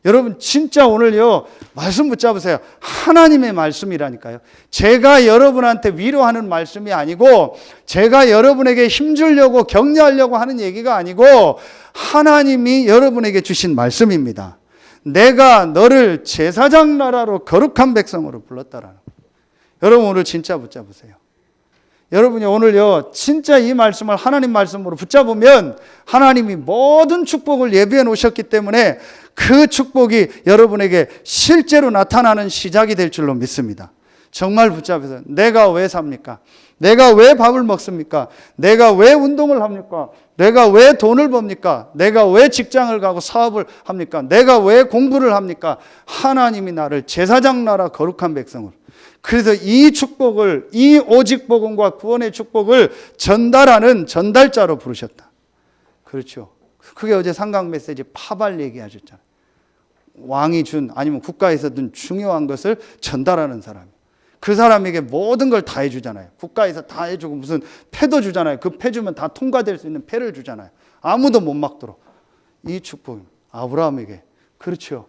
여러분 진짜 오늘요 말씀 붙잡으세요. 하나님의 말씀이라니까요. 제가 여러분한테 위로하는 말씀이 아니고 제가 여러분에게 힘주려고 격려하려고 하는 얘기가 아니고 하나님이 여러분에게 주신 말씀입니다. 내가 너를 제사장 나라로 거룩한 백성으로 불렀다라는 거예요. 여러분 오늘 진짜 붙잡으세요. 여러분이 오늘요 진짜 이 말씀을 하나님 말씀으로 붙잡으면 하나님이 모든 축복을 예비해 놓으셨기 때문에 그 축복이 여러분에게 실제로 나타나는 시작이 될 줄로 믿습니다. 정말 붙잡으세요. 내가 왜 삽니까? 내가 왜 밥을 먹습니까? 내가 왜 운동을 합니까? 내가 왜 돈을 법니까? 내가 왜 직장을 가고 사업을 합니까? 내가 왜 공부를 합니까? 하나님이 나를 제사장 나라 거룩한 백성으로, 그래서 이 축복을, 이 오직 복음과 구원의 축복을 전달하는 전달자로 부르셨다. 그렇죠. 그게 어제 상강 메시지 파발 얘기하셨잖아요. 왕이 준, 아니면 국가에서 준 중요한 것을 전달하는 사람. 그 사람에게 모든 걸 다 해주잖아요. 국가에서 다 해주고 무슨 패도 주잖아요. 그 패 주면 다 통과될 수 있는 패를 주잖아요. 아무도 못 막도록. 이 축복입니다. 아브라함에게. 그렇죠.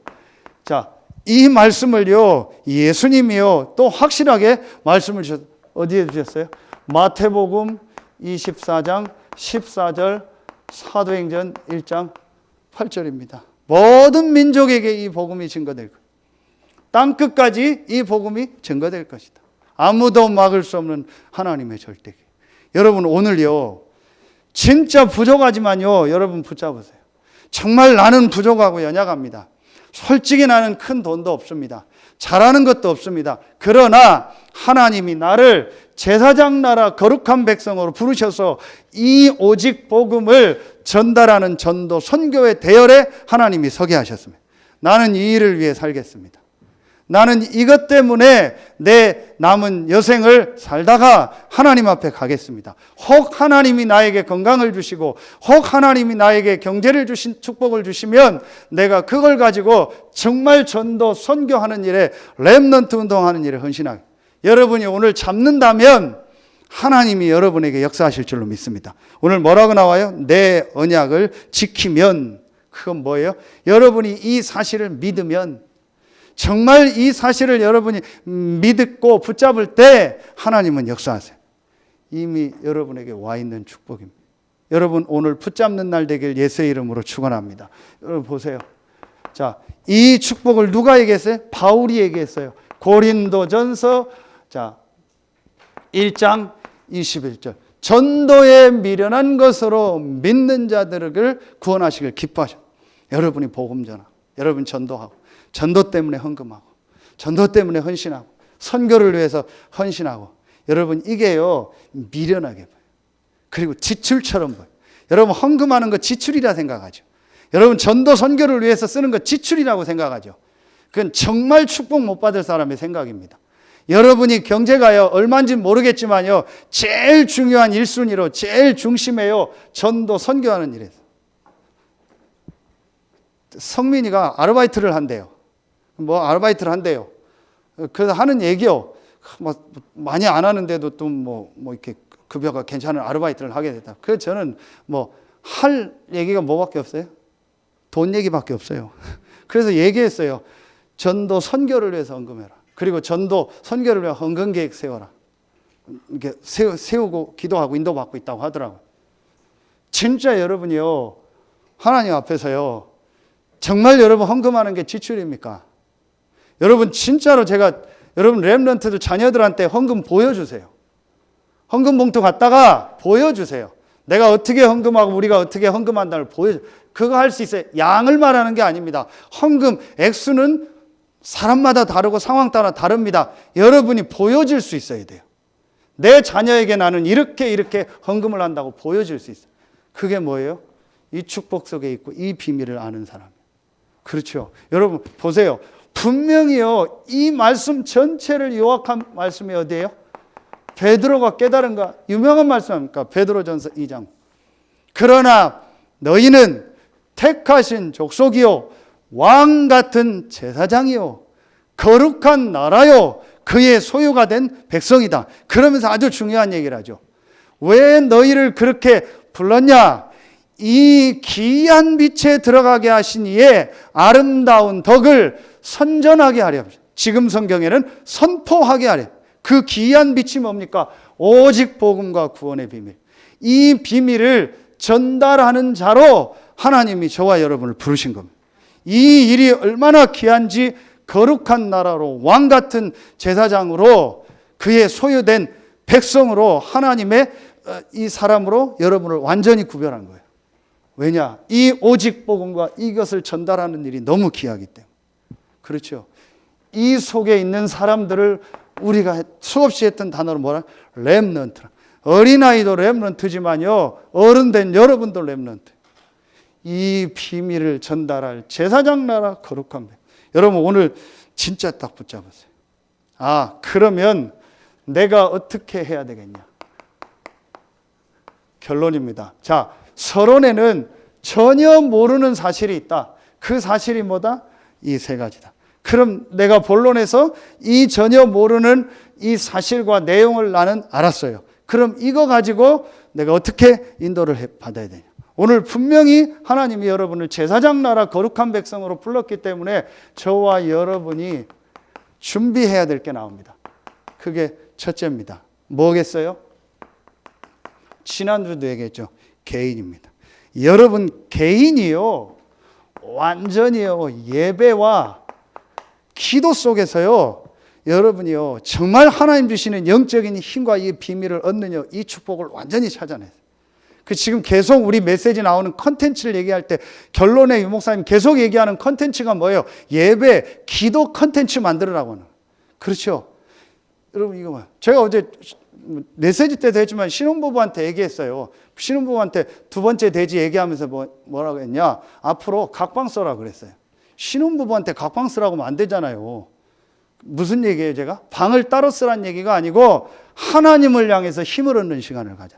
자, 이 말씀을요, 예수님이요, 또 확실하게 말씀을 주셨어요. 어디에 주셨어요? 마태복음 24장 14절, 사도행전 1장 8절입니다. 모든 민족에게 이 복음이 증거될 거예요. 땅끝까지 이 복음이 증거될 것이다. 아무도 막을 수 없는 하나님의 절대기. 여러분 오늘요, 진짜 부족하지만요, 여러분 붙잡으세요. 정말 나는 부족하고 연약합니다. 솔직히 나는 큰 돈도 없습니다. 잘하는 것도 없습니다. 그러나 하나님이 나를 제사장 나라 거룩한 백성으로 부르셔서 이 오직 복음을 전달하는 전도 선교의 대열에 하나님이 서게 하셨습니다. 나는 이 일을 위해 살겠습니다. 나는 이것 때문에 내 남은 여생을 살다가 하나님 앞에 가겠습니다. 혹 하나님이 나에게 건강을 주시고 혹 하나님이 나에게 경제를 주신 축복을 주시면 내가 그걸 가지고 정말 전도 선교하는 일에 렘넌트 운동하는 일에 헌신하게. 여러분이 오늘 잡는다면 하나님이 여러분에게 역사하실 줄로 믿습니다. 오늘 뭐라고 나와요? 내 언약을 지키면. 그건 뭐예요? 여러분이 이 사실을 믿으면, 정말 이 사실을 여러분이 믿고 붙잡을 때 하나님은 역사하세요. 이미 여러분에게 와 있는 축복입니다. 여러분 오늘 붙잡는 날 되길 예수의 이름으로 축원합니다. 여러분 보세요. 자, 이 축복을 누가 얘기했어요? 바울이 얘기했어요. 고린도전서 1장 21절. 전도에 미련한 것으로 믿는 자들을 구원하시길 기뻐하셔. 여러분이 복음 전하고, 여러분 전도하고, 전도 때문에 헌금하고, 전도 때문에 헌신하고, 선교를 위해서 헌신하고, 여러분 이게요 미련하게 보여요. 그리고 지출처럼 보여요. 여러분 헌금하는 거 지출이라 생각하죠. 여러분 전도 선교를 위해서 쓰는 거 지출이라고 생각하죠. 그건 정말 축복 못 받을 사람의 생각입니다. 여러분이 경제가요 얼마인지 모르겠지만요 제일 중요한 1순위로 제일 중심에요 전도 선교하는 일이에요. 성민이가 아르바이트를 한대요. 아르바이트를 한대요. 그래서 하는 얘기요. 많이 안 하는데도 또 이렇게 급여가 괜찮은 아르바이트를 하게 됐다. 그래서 저는 할 얘기가 뭐밖에 없어요? 돈 얘기밖에 없어요. 그래서 얘기했어요. 전도 선교를 위해서 헌금해라. 그리고 전도 선교를 위해 헌금 계획 세워라. 이렇게 세우고 기도하고 인도받고 있다고 하더라고요. 진짜 여러분이요 하나님 앞에서요 정말 여러분 헌금하는 게 지출입니까? 여러분 진짜로 제가 여러분 렘넌트들 자녀들한테 헌금 보여주세요. 헌금 봉투 갖다가 보여주세요. 내가 어떻게 헌금하고 우리가 어떻게 헌금한다를 보여줘. 그거 할 수 있어요. 양을 말하는 게 아닙니다. 헌금 액수는 사람마다 다르고 상황 따라 다릅니다. 여러분이 보여줄 수 있어야 돼요. 내 자녀에게 나는 이렇게 헌금을 한다고 보여줄 수 있어요. 그게 뭐예요? 이 축복 속에 있고 이 비밀을 아는 사람. 그렇죠. 여러분 보세요. 분명히요 이 말씀 전체를 요약한 말씀이 어디예요? 베드로가 깨달은가? 유명한 말씀 아닙니까? 베드로전서 2장. 그러나 너희는 택하신 족속이요 왕 같은 제사장이요 거룩한 나라요 그의 소유가 된 백성이다. 그러면서 아주 중요한 얘기를 하죠. 왜 너희를 그렇게 불렀냐? 이 기이한 빛에 들어가게 하신 이의 아름다운 덕을 선전하게 하려. 지금 성경에는 선포하게 하려. 그 기이한 빛이 뭡니까? 오직 복음과 구원의 비밀. 이 비밀을 전달하는 자로 하나님이 저와 여러분을 부르신 겁니다. 이 일이 얼마나 귀한지 거룩한 나라로 왕 같은 제사장으로 그의 소유된 백성으로 하나님의 이 사람으로 여러분을 완전히 구별한 거예요. 왜냐? 이 오직 복음과 이것을 전달하는 일이 너무 귀하기 때문에. 그렇죠. 이 속에 있는 사람들을 우리가 수없이 했던 단어로 뭐라? 렘넌트. 어린아이도 렘넌트지만요 어른 된 여러분도 렘넌트. 이 비밀을 전달할 제사장 나라 거룩한 백. 여러분 오늘 진짜 딱 붙잡으세요. 그러면 내가 어떻게 해야 되겠냐? 결론입니다. 자, 서론에는 전혀 모르는 사실이 있다. 그 사실이 뭐다? 이 세 가지다. 그럼 내가 본론에서 이 전혀 모르는 이 사실과 내용을 나는 알았어요. 그럼 이거 가지고 내가 어떻게 인도를 받아야 되냐. 오늘 분명히 하나님이 여러분을 제사장 나라 거룩한 백성으로 불렀기 때문에 저와 여러분이 준비해야 될 게 나옵니다. 그게 첫째입니다. 뭐겠어요? 지난주도 얘기했죠. 개인입니다. 여러분 개인이요, 완전히요, 예배와 기도 속에서요, 여러분이요, 정말 하나님 주시는 영적인 힘과 이 비밀을 얻는 이 축복을 완전히 찾아내세요. 지금 계속 우리 메시지 나오는 컨텐츠를 얘기할 때 결론에 유 목사님 계속 얘기하는 컨텐츠가 뭐예요? 예배, 기도 컨텐츠 만들으라고 하는. 그렇죠? 여러분 이거 뭐야? 제가 어제 메시지 때도 했지만 신혼부부한테 얘기했어요. 신혼부부한테 두 번째 대지 얘기하면서 뭐라고 했냐? 앞으로 각방 써라 그랬어요. 신혼부부한테 각방 쓰라고 하면 안 되잖아요. 무슨 얘기예요 제가? 방을 따로 쓰라는 얘기가 아니고 하나님을 향해서 힘을 얻는 시간을 가자.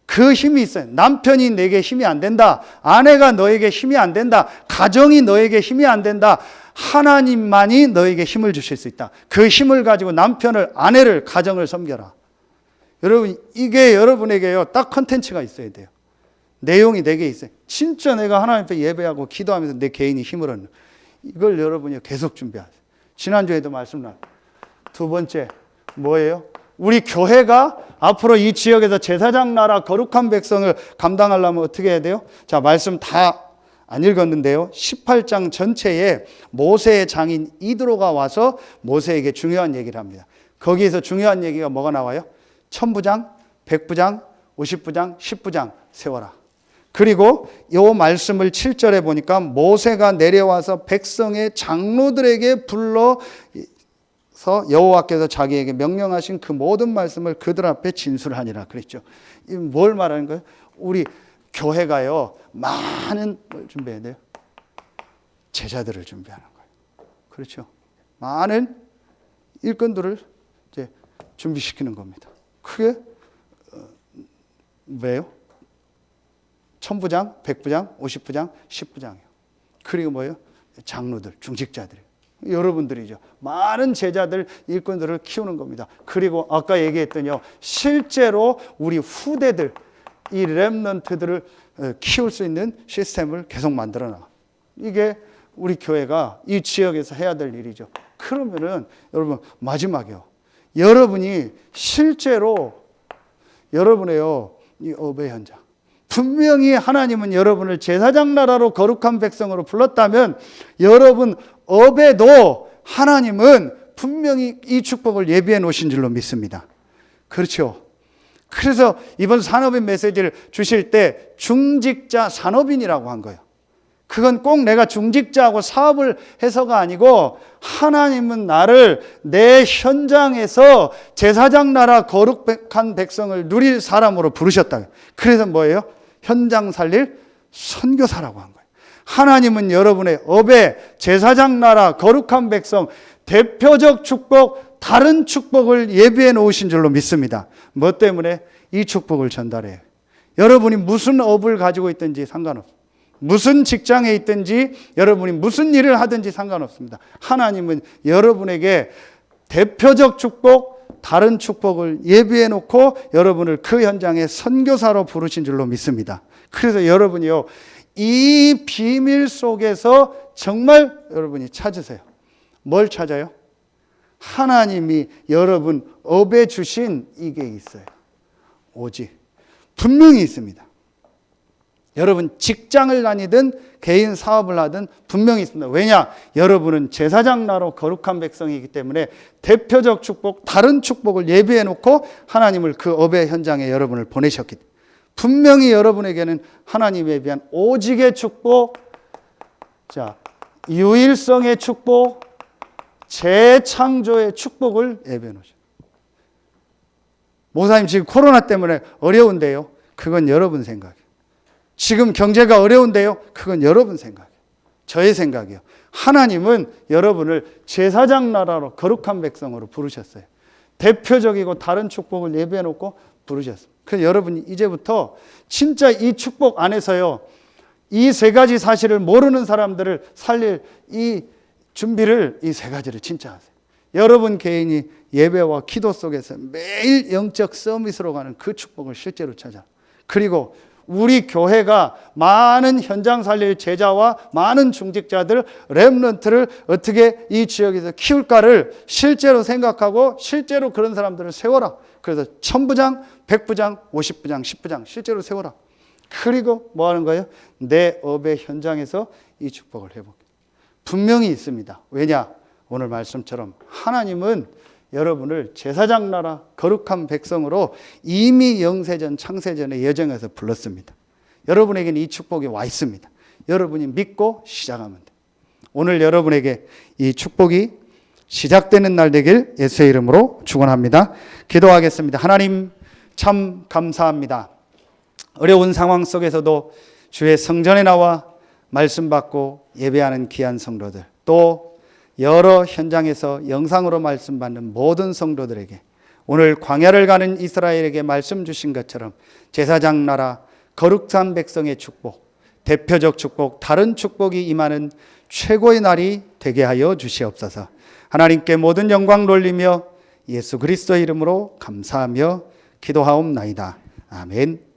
그 힘이 있어요. 남편이 내게 힘이 안 된다. 아내가 너에게 힘이 안 된다. 가정이 너에게 힘이 안 된다. 하나님만이 너에게 힘을 주실 수 있다. 그 힘을 가지고 남편을, 아내를, 가정을 섬겨라. 여러분 이게 여러분에게요 딱 컨텐츠가 있어야 돼요. 내용이 내게 있어요. 진짜 내가 하나님 앞에 예배하고 기도하면서 내 개인이 힘을 얻는 이걸 여러분이 계속 준비하세요. 지난주에도 말씀나왔어요. 두 번째 뭐예요? 우리 교회가 앞으로 이 지역에서 제사장 나라 거룩한 백성을 감당하려면 어떻게 해야 돼요? 자, 말씀 다 안 읽었는데요. 18장 전체에 모세의 장인 이드로가 와서 모세에게 중요한 얘기를 합니다. 거기에서 중요한 얘기가 뭐가 나와요? 1000부장, 100부장, 50부장, 10부장 세워라. 그리고 이 말씀을 7절에 보니까 모세가 내려와서 백성의 장로들에게 불러서 여호와께서 자기에게 명령하신 그 모든 말씀을 그들 앞에 진술하니라 그랬죠. 뭘 말하는 거예요? 우리 교회가요 많은 뭘 준비해야 돼요? 제자들을 준비하는 거예요. 그렇죠? 많은 일꾼들을 이제 준비시키는 겁니다. 그게 왜요? 1000부장, 100부장, 50부장, 10부장이요. 그리고 뭐예요? 장로들, 중직자들이요. 여러분들이죠. 많은 제자들, 일꾼들을 키우는 겁니다. 그리고 아까 얘기했더니요, 실제로 우리 후대들, 이 렘넌트들을 키울 수 있는 시스템을 계속 만들어놔. 이게 우리 교회가 이 지역에서 해야 될 일이죠. 그러면은 여러분 마지막이요. 여러분이 실제로 여러분의요 이 업의 현장. 분명히 하나님은 여러분을 제사장 나라로 거룩한 백성으로 불렀다면 여러분 업에도 하나님은 분명히 이 축복을 예비해 놓으신 줄로 믿습니다. 그렇죠? 그래서 이번 산업인 메시지를 주실 때 중직자 산업인이라고 한 거예요. 그건 꼭 내가 중직자하고 사업을 해서가 아니고 하나님은 나를 내 현장에서 제사장 나라 거룩한 백성을 누릴 사람으로 부르셨다. 그래서 뭐예요? 현장 살릴 선교사라고 한 거예요. 하나님은 여러분의 업에 제사장 나라 거룩한 백성 대표적 축복, 다른 축복을 예비해 놓으신 줄로 믿습니다. 뭐 때문에? 이 축복을 전달해요. 여러분이 무슨 업을 가지고 있든지 상관없어요. 무슨 직장에 있든지 여러분이 무슨 일을 하든지 상관없습니다. 하나님은 여러분에게 대표적 축복, 다른 축복을 예비해 놓고 여러분을 그 현장에 선교사로 부르신 줄로 믿습니다. 그래서 여러분이요, 이 비밀 속에서 정말 여러분이 찾으세요. 뭘 찾아요? 하나님이 여러분 업에 주신 이게 있어요. 오직 분명히 있습니다. 여러분 직장을 다니든 개인 사업을 하든 분명히 있습니다. 왜냐? 여러분은 제사장 나라 거룩한 백성이기 때문에 대표적 축복, 다른 축복을 예비해 놓고 하나님을 그 업의 현장에 여러분을 보내셨기 때문에 분명히 여러분에게는 하나님에 대한 오직의 축복, 자, 유일성의 축복, 재창조의 축복을 예배해 놓으셔. 목사님 지금 코로나 때문에 어려운데요. 그건 여러분 생각이에요. 지금 경제가 어려운데요. 그건 여러분 생각이에요. 저의 생각이에요. 하나님은 여러분을 제사장 나라로 거룩한 백성으로 부르셨어요. 대표적이고 다른 축복을 예배해 놓고 부르셨어요. 그래서 여러분이 이제부터 진짜 이 축복 안에서요, 이 세 가지 사실을 모르는 사람들을 살릴 이 준비를 이 세 가지를 진짜 하세요. 여러분 개인이 예배와 기도 속에서 매일 영적 서밋으로 가는 그 축복을 실제로 찾아. 그리고 우리 교회가 많은 현장 살릴 제자와 많은 중직자들, 렘넌트를 어떻게 이 지역에서 키울까를 실제로 생각하고 실제로 그런 사람들을 세워라. 그래서 1000부장, 100부장, 50부장, 10부장 실제로 세워라. 그리고 뭐 하는 거예요? 내 업의 현장에서 이 축복을 회복해. 분명히 있습니다. 왜냐? 오늘 말씀처럼 하나님은 여러분을 제사장 나라 거룩한 백성으로 이미 영세전 창세전의 예정에서 불렀습니다. 여러분에게는 이 축복이 와 있습니다. 여러분이 믿고 시작하면 돼요. 오늘 여러분에게 이 축복이 시작되는 날 되길 예수의 이름으로 축원합니다. 기도하겠습니다. 하나님 참 감사합니다. 어려운 상황 속에서도 주의 성전에 나와 말씀 받고 예배하는 귀한 성도들, 또 여러 현장에서 영상으로 말씀 받는 모든 성도들에게 오늘 광야를 가는 이스라엘에게 말씀 주신 것처럼 제사장 나라 거룩한 백성의 축복, 대표적 축복, 다른 축복이 임하는 최고의 날이 되게 하여 주시옵소서. 하나님께 모든 영광 돌리며 예수 그리스도의 이름으로 감사하며 기도하옵나이다. 아멘.